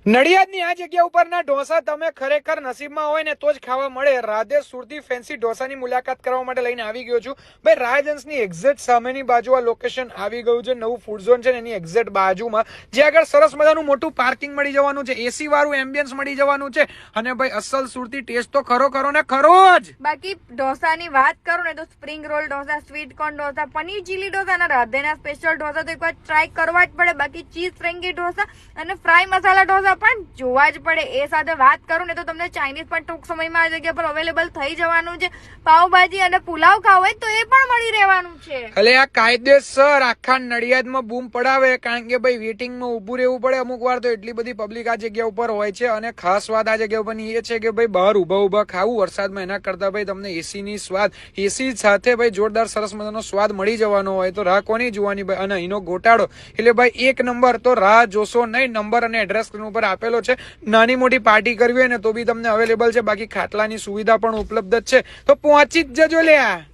નડિયાદની આ જગ્યા ઉપરના ઢોસા તમે ખરેખર નસીબમાં હોય ને તો જ ખાવા મળે. રાધે સુરતી ફેન્સી ઢોસાની મુલાકાત કરવા માટે લઈને આવી ગયો છું. ભાઈ રાજહંસની એક્ઝેક્ટ સામેની બાજુ આ લોકેશન આવી ગયું છે. નવું ફૂડ ઝોન છે ને એની એક્ઝેક્ટ બાજુમાં, જે આગળ સરસ મજાનું મોટું પાર્કિંગ મળી જવાનું છે, એસી વાળું એમ્બિયન્સ મળી જવાનું છે, અને ભાઈ અસલ સુરતી ટેસ્ટ તો ખરો ને ખરો જ. બાકી ઢોસાની વાત કરું ને તો spring roll dosa, sweet corn dosa, paneer chilli dosa અને રાધેના સ્પેશિયલ ઢોસા તો એકવાર ટ્રાય કરવા જ પડે. બાકી ચીઝ ફ્રેન્કી ઢોસા અને ફ્રાય મસાલા ઢોસા પણ જોવા જ પડે. એ સાથે વાત કરું ને તો તમને ચાઇનીઝ પણ ટૂંક સમયમાં આ જગ્યા પર અવેલેબલ થઈ જવાનું છે. પાવભાજી અને પુલાવ ખાવ હોય તો એ પણ મળી રહેવાનું છે. એટલે આ કાયદેસર આખા નડિયાદમાં બૂમ પડાવે, કારણ કે ભાઈ વેટિંગમાં ઉભું રહેવું પડે અમુક વાર, તો એટલી બધી પબ્લિક આ જગ્યા ઉપર હોય છે. અને ખાસ વાત આ જગ્યા ઉપરની એ છે કે ભાઈ બહાર ઉભા ખાવું વરસાદમાં, એના કરતા ભાઈ તમને એસી ની સ્વાદ, એસી સાથે ભાઈ જોરદાર સરસ મજાનો સ્વાદ મળી જવાનો હોય તો રાહ કોની જોવાની ભાઈ. અને એનો ગોટાળો એટલે ભાઈ એક નંબર, તો રાહ જોશો નહીં. નંબર અને એડ્રેસ સ્ક્રીન ઉપર આપેલો છે. નાની મોટી પાર્ટી કરવી હોય ને તો બી તમને અવેલેબલ છે. બાકી ખાટલાની સુવિધા પણ ઉપલબ્ધ છે, તો પહોંચી જ જજો લ્યા.